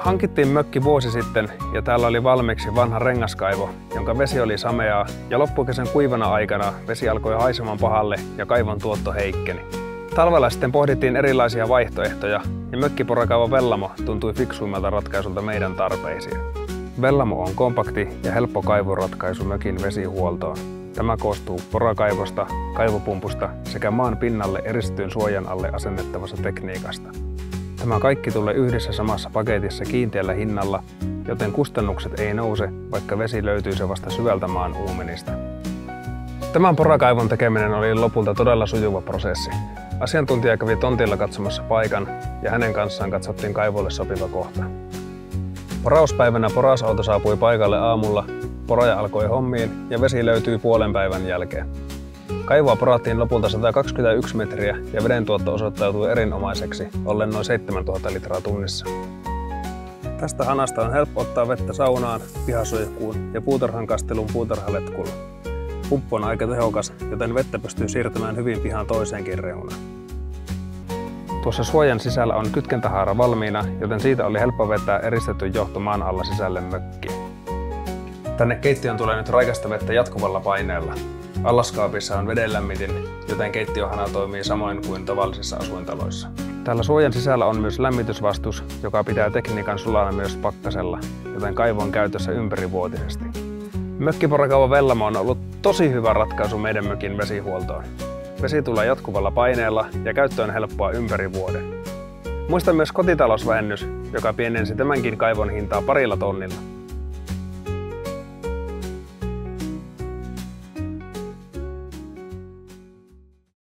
Hankittiin mökki vuosi sitten ja täällä oli valmiiksi vanha rengaskaivo, jonka vesi oli sameaa ja loppukesän kuivana aikana vesi alkoi haisemaan pahalle ja kaivon tuotto heikkeni. Talvella sitten pohdittiin erilaisia vaihtoehtoja ja mökkiporakaivo Vellamo tuntui fiksuimmalta ratkaisulta meidän tarpeisiin. Vellamo on kompakti ja helppo kaivoratkaisu mökin vesihuoltoon. Tämä koostuu porakaivosta, kaivopumpusta sekä maan pinnalle eristetyn suojan alle asennettavasta tekniikasta. Tämä kaikki tulee yhdessä samassa paketissa kiinteällä hinnalla, joten kustannukset ei nouse, vaikka vesi löytyisi vasta syvältä maan uumenista. Tämän porakaivon tekeminen oli lopulta todella sujuva prosessi. Asiantuntija kävi tontilla katsomassa paikan ja hänen kanssaan katsottiin kaivolle sopiva kohta. Porauspäivänä porausauto saapui paikalle aamulla, poraja alkoi hommiin ja vesi löytyi puolen päivän jälkeen. Kaivoa porattiin lopulta 121 metriä ja vedentuotto osoittautui erinomaiseksi, ollen noin 7000 litraa tunnissa. Tästä hanasta on helppo ottaa vettä saunaan, pihasuihkuun ja puutarhan kasteluun puutarhaletkulla. Pumppu on aika tehokas, joten vettä pystyy siirtämään hyvin pihan toiseenkin reunaan. Tuossa suojan sisällä on kytkentähaara valmiina, joten siitä oli helppo vetää eristetty johto maan alla sisälle mökkiin. Tänne keittiöön tulee nyt raikasta vettä jatkuvalla paineella. Allaskaapissa on vedenlämmitin, joten keittiöhana toimii samoin kuin tavallisissa asuintaloissa. Täällä suojan sisällä on myös lämmitysvastus, joka pitää tekniikan sulana myös pakkasella, joten kaivo on käytössä ympärivuotisesti. Mökkiporakaivo Vellamo on ollut tosi hyvä ratkaisu meidän mökin vesihuoltoon. Vesi tulee jatkuvalla paineella ja käyttö on helppoa ympäri vuoden. Muista myös kotitalousvähennys, joka pienensi tämänkin kaivon hintaa 2 tonnilla.